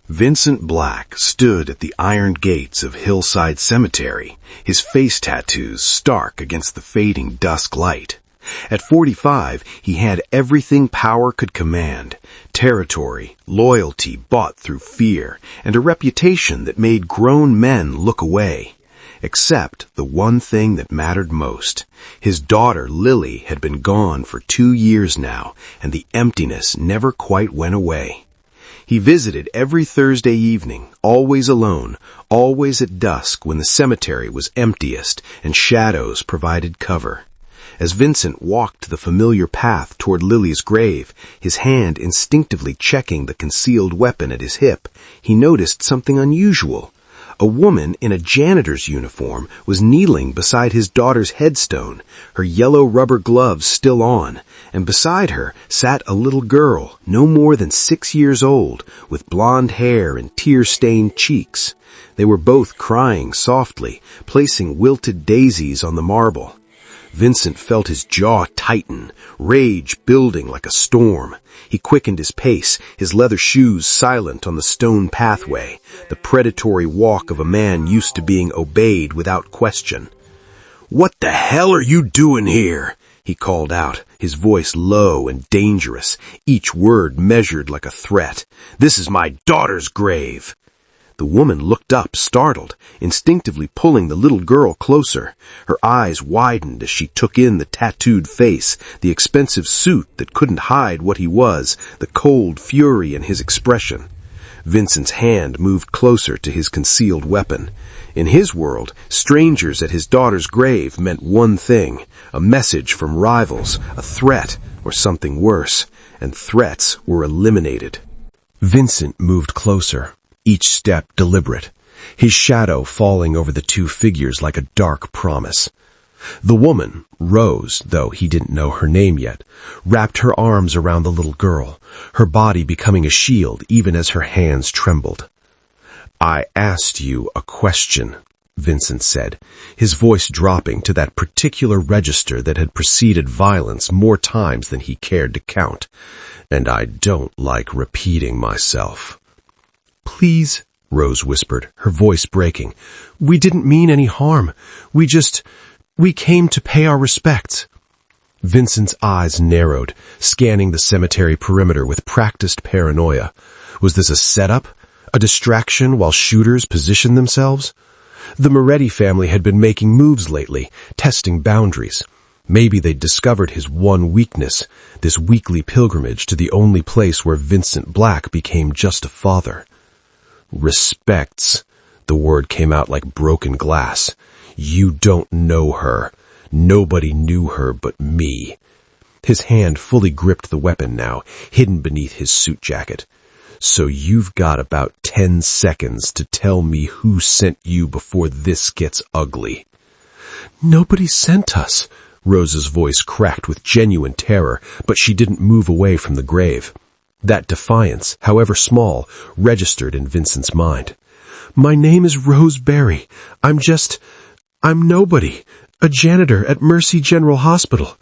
Vincent Black stood at the iron gates of Hillside Cemetery, his face tattoos stark against the fading dusk light. At 45, he had everything power could command: territory, loyalty bought through fear, and a reputation that made grown men look away. Except the one thing that mattered most. His daughter, Lily, had been gone for 2 years now, and the emptiness never quite went away. He visited every Thursday evening, always alone, always at dusk when the cemetery was emptiest and shadows provided cover. As Vincent walked the familiar path toward Lily's grave, his hand instinctively checking the concealed weapon at his hip, he noticed something unusual. A woman in a janitor's uniform was kneeling beside his daughter's headstone, her yellow rubber gloves still on, and beside her sat a little girl, no more than 6 years old, with blonde hair and tear-stained cheeks. They were both crying softly, placing wilted daisies on the marble. Vincent felt his jaw tighten, rage building like a storm. He quickened his pace, his leather shoes silent on the stone pathway, the predatory walk of a man used to being obeyed without question. "What the hell are you doing here?" he called out, his voice low and dangerous, each word measured like a threat. "This is my daughter's grave." The woman looked up, startled, instinctively pulling the little girl closer. Her eyes widened as she took in the tattooed face, the expensive suit that couldn't hide what he was, the cold fury in his expression. Vincent's hand moved closer to his concealed weapon. In his world, strangers at his daughter's grave meant one thing: a message from rivals, a threat, or something worse, and threats were eliminated. Vincent moved closer, each step deliberate, his shadow falling over the two figures like a dark promise. The woman, Rose, though he didn't know her name yet, wrapped her arms around the little girl, her body becoming a shield even as her hands trembled. "I asked you a question," Vincent said, his voice dropping to that particular register that had preceded violence more times than he cared to count, "and I don't like repeating myself." "Please," Rose whispered, her voice breaking. "We didn't mean any harm. We came to pay our respects." Vincent's eyes narrowed, scanning the cemetery perimeter with practiced paranoia. Was this a setup? A distraction while shooters positioned themselves? The Moretti family had been making moves lately, testing boundaries. Maybe they'd discovered his one weakness, this weekly pilgrimage to the only place where Vincent Black became just a father. "Respects." The word came out like broken glass. "You don't know her. Nobody knew her but me." His hand fully gripped the weapon now, hidden beneath his suit jacket. "So you've got about 10 seconds to tell me who sent you before this gets ugly." "Nobody sent us." Rose's voice cracked with genuine terror, but she didn't move away from the grave. That defiance, however small, registered in Vincent's mind. "My name is Rose Berry. I'm nobody. A janitor at Mercy General Hospital."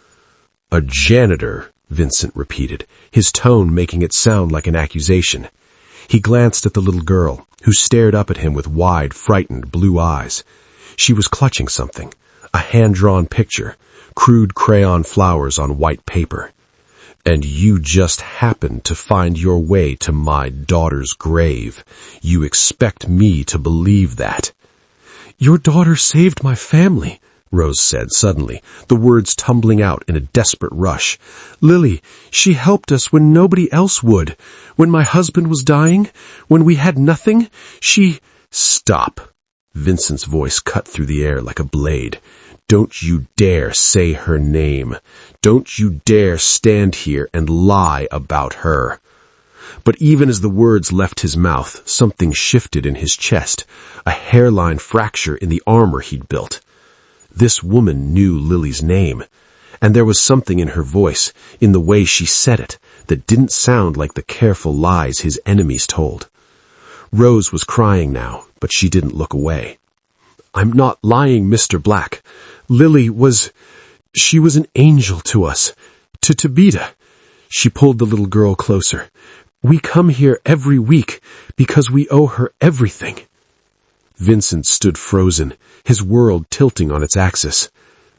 "A janitor," Vincent repeated, his tone making it sound like an accusation. He glanced at the little girl, who stared up at him with wide, frightened blue eyes. She was clutching something, a hand-drawn picture, crude crayon flowers on white paper. "And you just happened to find your way to my daughter's grave. You expect me to believe that?" "Your daughter saved my family," Rose said suddenly, the words tumbling out in a desperate rush. "Lily, she helped us when nobody else would. When my husband was dying, when we had nothing, she—" "Stop!" Vincent's voice cut through the air like a blade. "Don't you dare say her name. Don't you dare stand here and lie about her." But even as the words left his mouth, something shifted in his chest, a hairline fracture in the armor he'd built. This woman knew Lily's name, and there was something in her voice, in the way she said it, that didn't sound like the careful lies his enemies told. Rose was crying now, but she didn't look away. "I'm not lying, Mr. Black. Lily she was an angel to us, to Tabitha." She pulled the little girl closer. We come here every week because we owe her everything." Vincent stood frozen, his world tilting on its axis.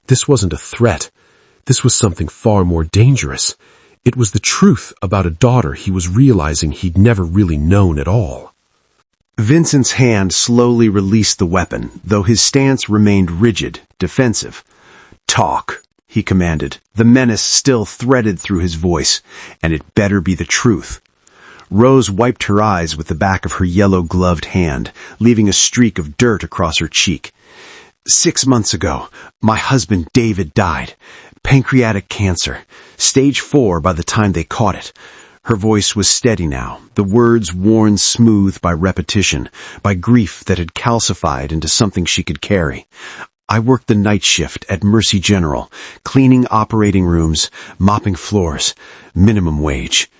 This wasn't a threat. This was something far more dangerous. It was the truth about a daughter he was realizing he'd never really known at all. Vincent's hand slowly released the weapon, though his stance remained rigid, defensive. "Talk," he commanded, the menace still threaded through his voice, "and it better be the truth." Rose wiped her eyes with the back of her yellow-gloved hand, leaving a streak of dirt across her cheek. 6 months ago, my husband David died. Pancreatic cancer. Stage 4 by the time they caught it. Her voice was steady now, the words worn smooth by repetition, by grief that had calcified into something she could carry. "I worked the night shift at Mercy General, cleaning operating rooms, mopping floors, minimum wage."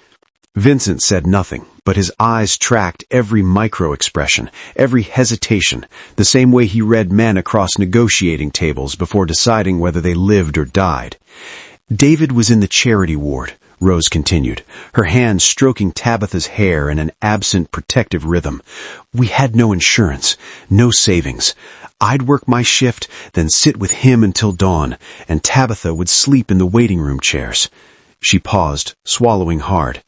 Vincent said nothing, but his eyes tracked every micro-expression, every hesitation, the same way he read men across negotiating tables before deciding whether they lived or died. "David was in the charity ward," Rose continued, her hand stroking Tabitha's hair in an absent protective rhythm. "We had no insurance, no savings. I'd work my shift, then sit with him until dawn, and Tabitha would sleep in the waiting room chairs." She paused, swallowing hard.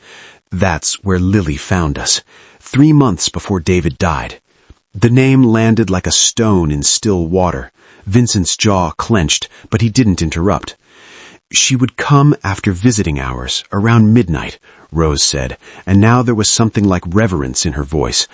"That's where Lily found us, 3 months before David died." The name landed like a stone in still water. Vincent's jaw clenched, but he didn't interrupt. "She would come after visiting hours, around midnight," Rose said, and now there was something like reverence in her voice.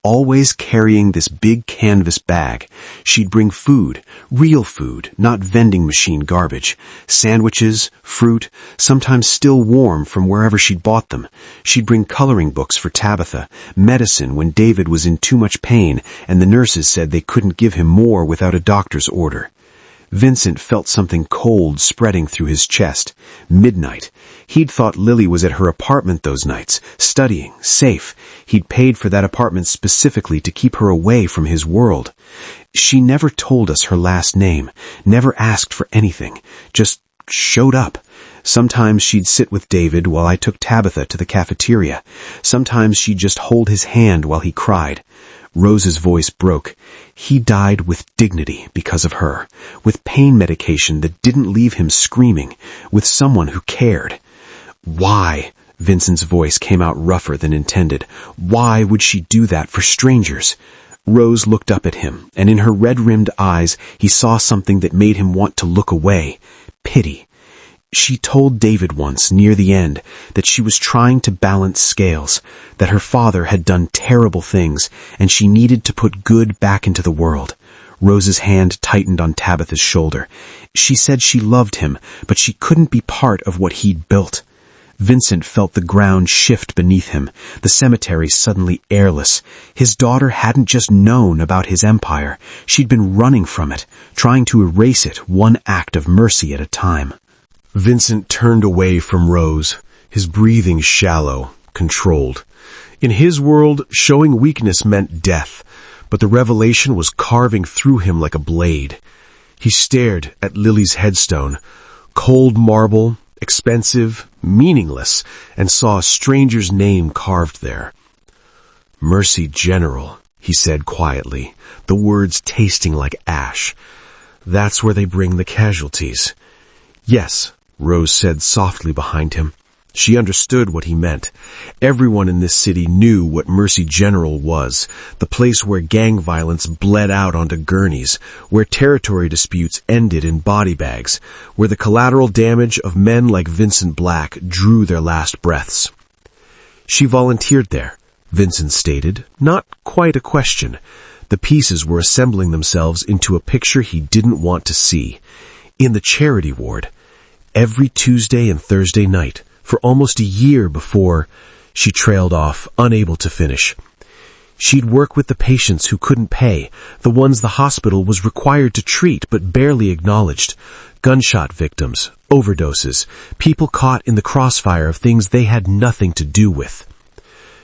"Always carrying this big canvas bag. She'd bring food, real food, not vending machine garbage. Sandwiches, fruit, sometimes still warm from wherever she'd bought them. She'd bring coloring books for Tabitha, medicine when David was in too much pain and the nurses said they couldn't give him more without a doctor's order." Vincent felt something cold spreading through his chest. Midnight. He'd thought Lily was at her apartment those nights, studying, safe. He'd paid for that apartment specifically to keep her away from his world. "She never told us her last name, never asked for anything, just showed up. Sometimes she'd sit with David while I took Tabitha to the cafeteria. Sometimes she'd just hold his hand while he cried." Rose's voice broke. "He died with dignity because of her, with pain medication that didn't leave him screaming, with someone who cared." "Why?" Vincent's voice came out rougher than intended. "Why would she do that for strangers?" Rose looked up at him, and in her red-rimmed eyes he saw something that made him want to look away. Pity. She told David once, near the end, that she was trying to balance scales, that her father had done terrible things, and she needed to put good back into the world. Rose's hand tightened on Tabitha's shoulder. She said she loved him, but she couldn't be part of what he'd built. Vincent felt the ground shift beneath him, the cemetery suddenly airless. His daughter hadn't just known about his empire. She'd been running from it, trying to erase it one act of mercy at a time. Vincent turned away from Rose, his breathing shallow, controlled. In his world, showing weakness meant death, but the revelation was carving through him like a blade. He stared at Lily's headstone, cold marble, expensive, meaningless, and saw a stranger's name carved there. "Mercy General," he said quietly, the words tasting like ash. "That's where they bring the casualties." "Yes," Rose said softly behind him. She understood what he meant. Everyone in this city knew what Mercy General was, the place where gang violence bled out onto gurneys, where territory disputes ended in body bags, where the collateral damage of men like Vincent Black drew their last breaths. She volunteered there, Vincent stated, not quite a question. The pieces were assembling themselves into a picture he didn't want to see. In the charity ward, every Tuesday and Thursday night, for almost a year before she trailed off, unable to finish. She'd work with the patients who couldn't pay, the ones the hospital was required to treat but barely acknowledged. Gunshot victims, overdoses, people caught in the crossfire of things they had nothing to do with.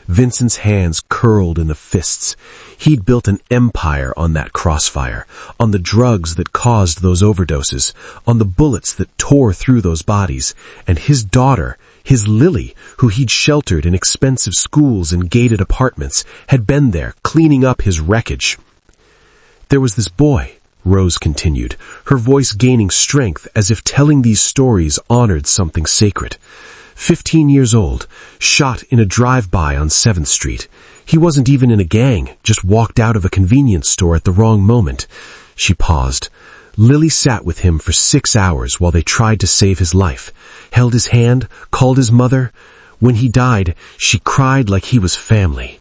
Vincent's hands curled in the fists. He'd built an empire on that crossfire, on the drugs that caused those overdoses, on the bullets that tore through those bodies, and his daughter, His Lily, who he'd sheltered in expensive schools and gated apartments, had been there, cleaning up his wreckage. There was this boy, Rose continued, her voice gaining strength as if telling these stories honored something sacred. 15 years old, shot in a drive-by on 7th Street. He wasn't even in a gang, just walked out of a convenience store at the wrong moment. She paused. Lily sat with him for 6 hours while they tried to save his life, held his hand, called his mother. When he died, she cried like he was family.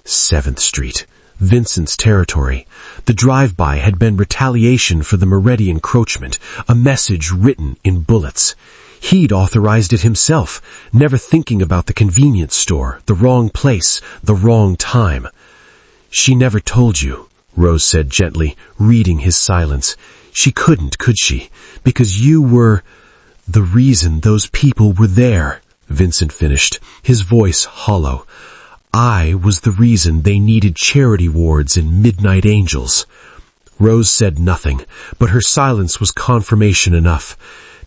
7th Street, Vincent's territory. The drive-by had been retaliation for the Moretti encroachment, a message written in bullets. He'd authorized it himself, never thinking about the convenience store, the wrong place, the wrong time. She never told you, Rose said gently, reading his silence. She couldn't, could she? Because you were the reason those people were there, Vincent finished, his voice hollow. I was the reason they needed charity wards and midnight angels. Rose said nothing, but her silence was confirmation enough.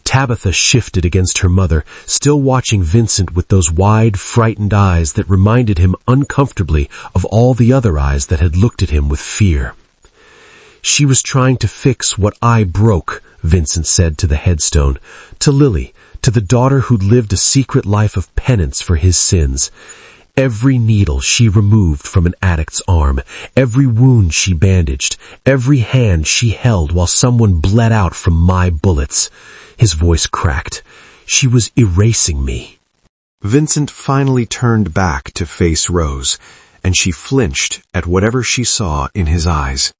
Tabitha shifted against her mother, still watching Vincent with those wide, frightened eyes that reminded him uncomfortably of all the other eyes that had looked at him with fear. She was trying to fix what I broke, Vincent said to the headstone, to Lily, to the daughter who'd lived a secret life of penance for his sins. Every needle she removed from an addict's arm, every wound she bandaged, every hand she held while someone bled out from my bullets. His voice cracked. She was erasing me. Vincent finally turned back to face Rose, and she flinched at whatever she saw in his eyes.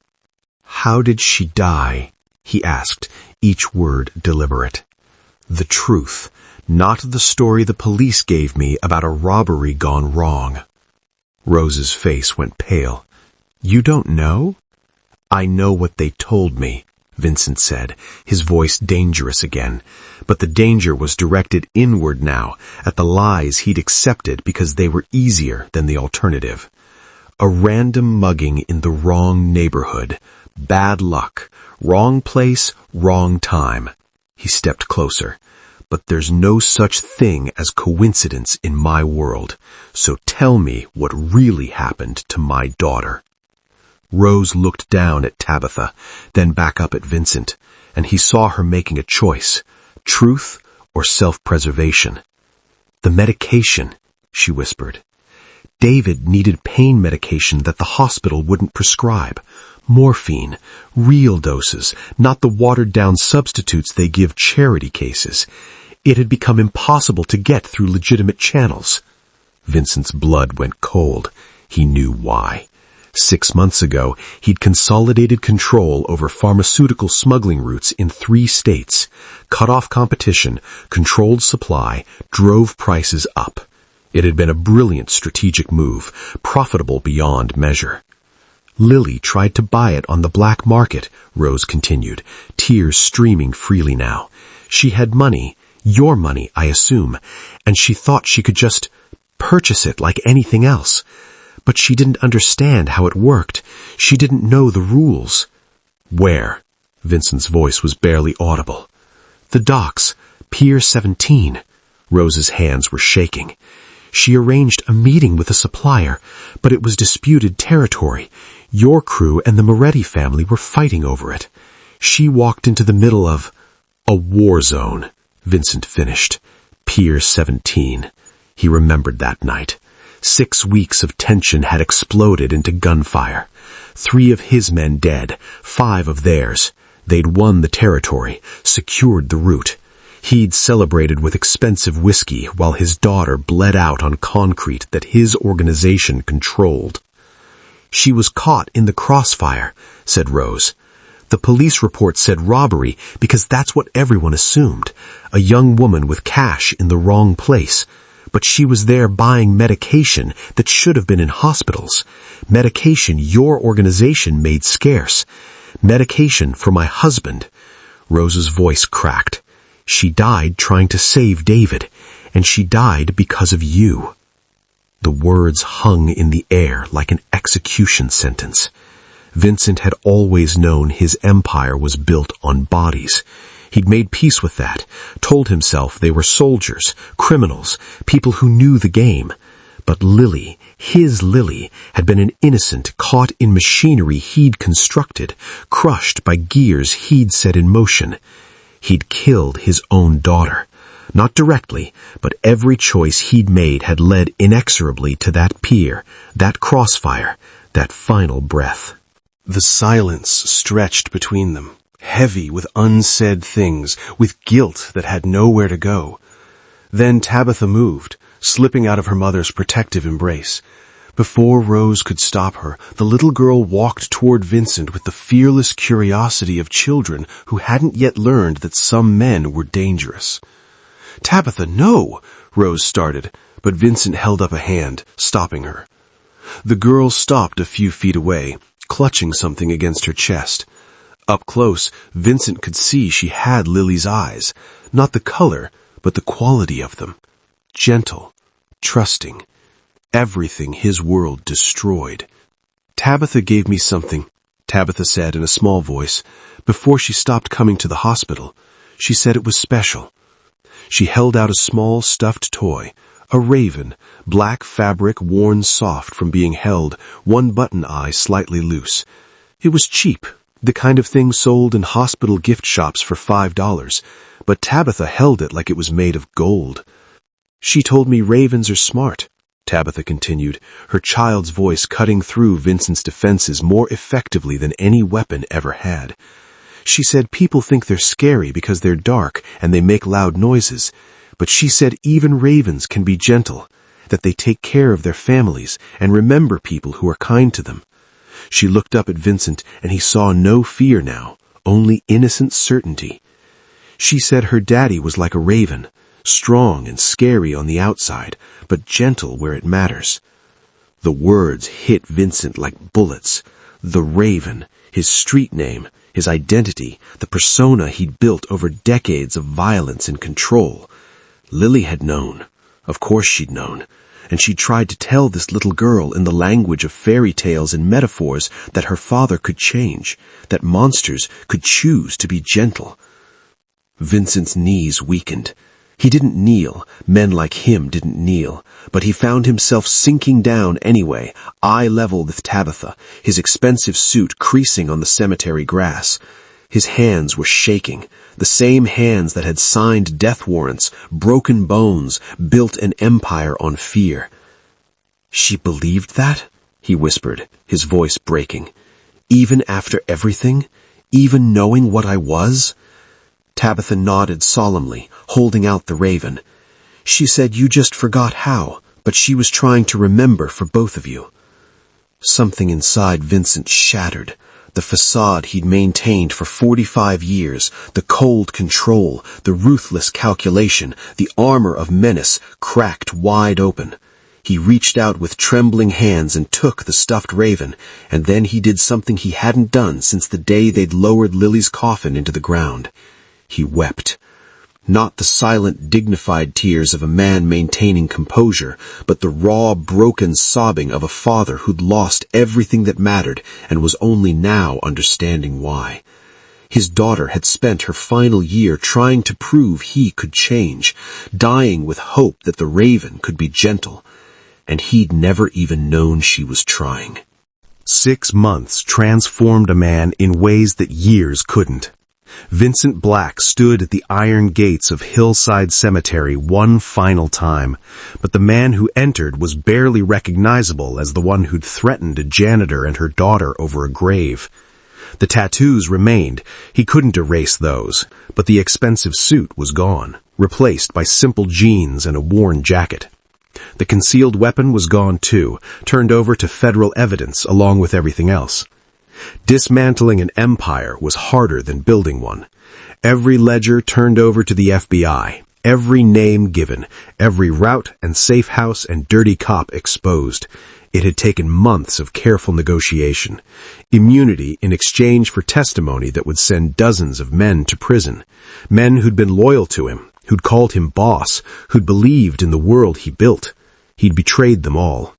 How did she die? He asked, each word deliberate. The truth, not the story the police gave me about a robbery gone wrong. Rose's face went pale. You don't know? I know what they told me, Vincent said, his voice dangerous again. But the danger was directed inward now, at the lies he'd accepted because they were easier than the alternative. A random mugging in the wrong neighborhood. Bad luck. Wrong place, wrong time. He stepped closer. But there's no such thing as coincidence in my world. So tell me what really happened to my daughter. Rose looked down at Tabitha, then back up at Vincent, and he saw her making a choice, truth or self-preservation. The medication, she whispered. David needed pain medication that the hospital wouldn't prescribe. Morphine, real doses, not the watered-down substitutes they give charity cases. It had become impossible to get through legitimate channels. Vincent's blood went cold. He knew why. 6 months ago, he'd consolidated control over pharmaceutical smuggling routes in 3 states, cut off competition, controlled supply, drove prices up. It had been a brilliant strategic move, profitable beyond measure. Lily tried to buy it on the black market, Rose continued, tears streaming freely now. She had money, your money, I assume, and she thought she could just purchase it like anything else. But she didn't understand how it worked. She didn't know the rules. Where? Vincent's voice was barely audible. The docks, Pier 17. Rose's hands were shaking. She arranged a meeting with a supplier, but it was disputed territory. Your crew and the Moretti family were fighting over it. She walked into the middle of a war zone, Vincent finished. Pier 17. He remembered that night. 6 weeks of tension had exploded into gunfire. 3 of his men dead, 5 of theirs. They'd won the territory, secured the route. He'd celebrated with expensive whiskey while his daughter bled out on concrete that his organization controlled. She was caught in the crossfire, said Rose. The police report said robbery because that's what everyone assumed. A young woman with cash in the wrong place. But she was there buying medication that should have been in hospitals. Medication your organization made scarce. Medication for my husband. Rose's voice cracked. She died trying to save David, and she died because of you. The words hung in the air like an execution sentence. Vincent had always known his empire was built on bodies. He'd made peace with that, told himself they were soldiers, criminals, people who knew the game. But Lily, his Lily, had been an innocent caught in machinery he'd constructed, crushed by gears he'd set in motion. He'd killed his own daughter. Not directly, but every choice he'd made had led inexorably to that pier, that crossfire, that final breath. The silence stretched between them, heavy with unsaid things, with guilt that had nowhere to go. Then Tabitha moved, slipping out of her mother's protective embrace. Before Rose could stop her, the little girl walked toward Vincent with the fearless curiosity of children who hadn't yet learned that some men were dangerous. "Tabitha, no!" Rose started, but Vincent held up a hand, stopping her. The girl stopped a few feet away, clutching something against her chest. Up close, Vincent could see she had Lily's eyes, not the color, but the quality of them. Gentle, trusting, everything his world destroyed. "Tabitha gave me something," Tabitha said in a small voice, "before she stopped coming to the hospital. She said it was special." She held out a small stuffed toy, a raven, black fabric worn soft from being held, one button eye slightly loose. It was cheap, the kind of thing sold in hospital gift shops for $5, but Tabitha held it like it was made of gold. "She told me ravens are smart," Tabitha continued, her child's voice cutting through Vincent's defenses more effectively than any weapon ever had. "She said people think they're scary because they're dark and they make loud noises, but she said even ravens can be gentle, that they take care of their families and remember people who are kind to them." She looked up at Vincent and he saw no fear now, only innocent certainty. "She said her daddy was like a raven, strong and scary on the outside, but gentle where it matters." The words hit Vincent like bullets. The Raven, his street name, his identity, the persona he'd built over decades of violence and control. Lily had known. Of course she'd known. And she tried to tell this little girl in the language of fairy tales and metaphors that her father could change, that monsters could choose to be gentle. Vincent's knees weakened. He didn't kneel, men like him didn't kneel, but he found himself sinking down anyway, eye level with Tabitha, his expensive suit creasing on the cemetery grass. His hands were shaking, the same hands that had signed death warrants, broken bones, built an empire on fear. "She believed that?" he whispered, his voice breaking. "Even after everything? Even knowing what I was?" Tabitha nodded solemnly, holding out the raven. "She said you just forgot how, but she was trying to remember for both of you." Something inside Vincent shattered. The facade he'd maintained for 45 years, the cold control, the ruthless calculation, the armor of menace cracked wide open. He reached out with trembling hands and took the stuffed raven, and then he did something he hadn't done since the day they'd lowered Lily's coffin into the ground. He wept. Not the silent, dignified tears of a man maintaining composure, but the raw, broken sobbing of a father who'd lost everything that mattered and was only now understanding why. His daughter had spent her final year trying to prove he could change, dying with hope that the raven could be gentle, and he'd never even known she was trying. 6 months transformed a man in ways that years couldn't. Vincent Black stood at the iron gates of Hillside Cemetery one final time, but the man who entered was barely recognizable as the one who'd threatened a janitor and her daughter over a grave. The tattoos remained. He couldn't erase those, but the expensive suit was gone, replaced by simple jeans and a worn jacket. The concealed weapon was gone too, turned over to federal evidence along with everything else. Dismantling an empire was harder than building one. Every ledger turned over to the FBI, every name given, every route and safe house and dirty cop exposed. It had taken months of careful negotiation. Immunity in exchange for testimony that would send dozens of men to prison. Men who'd been loyal to him, who'd called him boss, who'd believed in the world he built. He'd betrayed them all.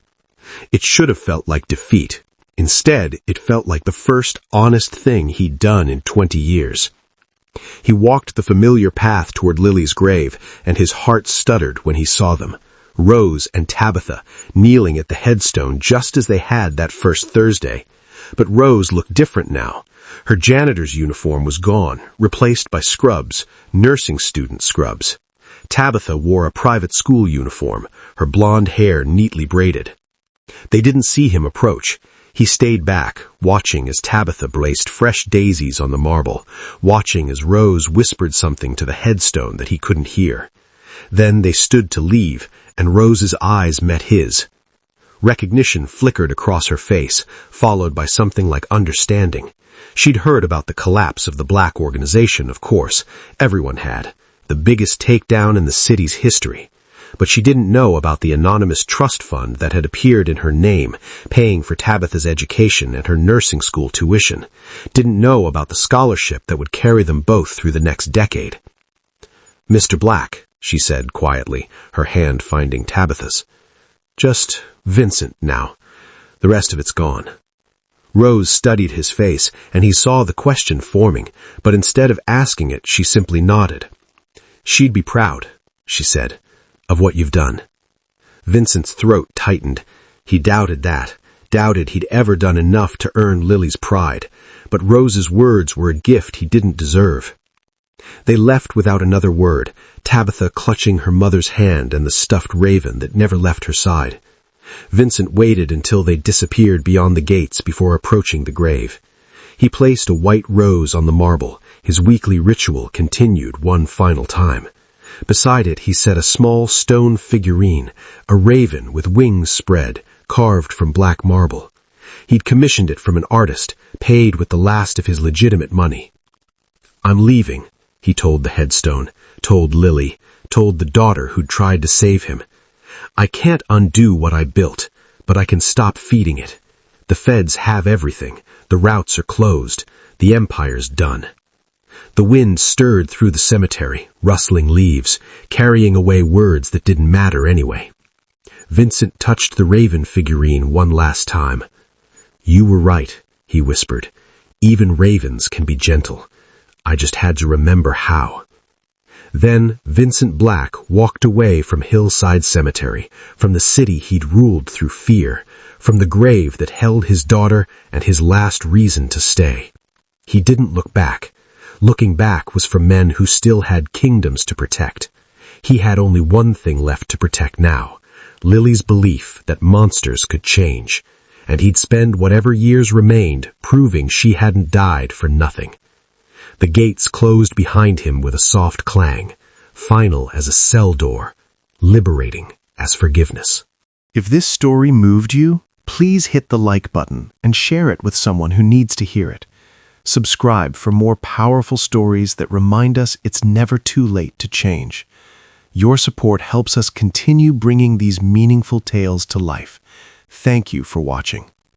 It should have felt like defeat. Instead, it felt like the first honest thing he'd done in 20 years. He walked the familiar path toward Lily's grave, and his heart stuttered when he saw them. Rose and Tabitha, kneeling at the headstone just as they had that first Thursday. But Rose looked different now. Her janitor's uniform was gone, replaced by scrubs, nursing student scrubs. Tabitha wore a private school uniform, her blonde hair neatly braided. They didn't see him approach. He stayed back, watching as Tabitha placed fresh daisies on the marble, watching as Rose whispered something to the headstone that he couldn't hear. Then they stood to leave, and Rose's eyes met his. Recognition flickered across her face, followed by something like understanding. She'd heard about the collapse of the black organization, of course. Everyone had. The biggest takedown in the city's history. But she didn't know about the anonymous trust fund that had appeared in her name, paying for Tabitha's education and her nursing school tuition. Didn't know about the scholarship that would carry them both through the next decade. "Mr. Black," she said quietly, her hand finding Tabitha's. "Just Vincent now. The rest of it's gone." Rose studied his face, and he saw the question forming, but instead of asking it, she simply nodded. "She'd be proud," she said, "of what you've done." Vincent's throat tightened. He doubted that, doubted he'd ever done enough to earn Lily's pride, but Rose's words were a gift he didn't deserve. They left without another word, Tabitha clutching her mother's hand and the stuffed raven that never left her side. Vincent waited until they disappeared beyond the gates before approaching the grave. He placed a white rose on the marble. His weekly ritual continued one final time. Beside it he set a small stone figurine, a raven with wings spread, carved from black marble. He'd commissioned it from an artist, paid with the last of his legitimate money. "I'm leaving," he told the headstone, told Lily, told the daughter who'd tried to save him. "I can't undo what I built, but I can stop feeding it. The feds have everything. The routes are closed. The empire's done." The wind stirred through the cemetery, rustling leaves, carrying away words that didn't matter anyway. Vincent touched the raven figurine one last time. "You were right," he whispered. "Even ravens can be gentle. I just had to remember how." Then Vincent Black walked away from Hillside Cemetery, from the city he'd ruled through fear, from the grave that held his daughter and his last reason to stay. He didn't look back. Looking back was for men who still had kingdoms to protect. He had only one thing left to protect now, Lily's belief that monsters could change, and he'd spend whatever years remained proving she hadn't died for nothing. The gates closed behind him with a soft clang, final as a cell door, liberating as forgiveness. If this story moved you, please hit the like button and share it with someone who needs to hear it. Subscribe for more powerful stories that remind us it's never too late to change. Your support helps us continue bringing these meaningful tales to life. Thank you for watching.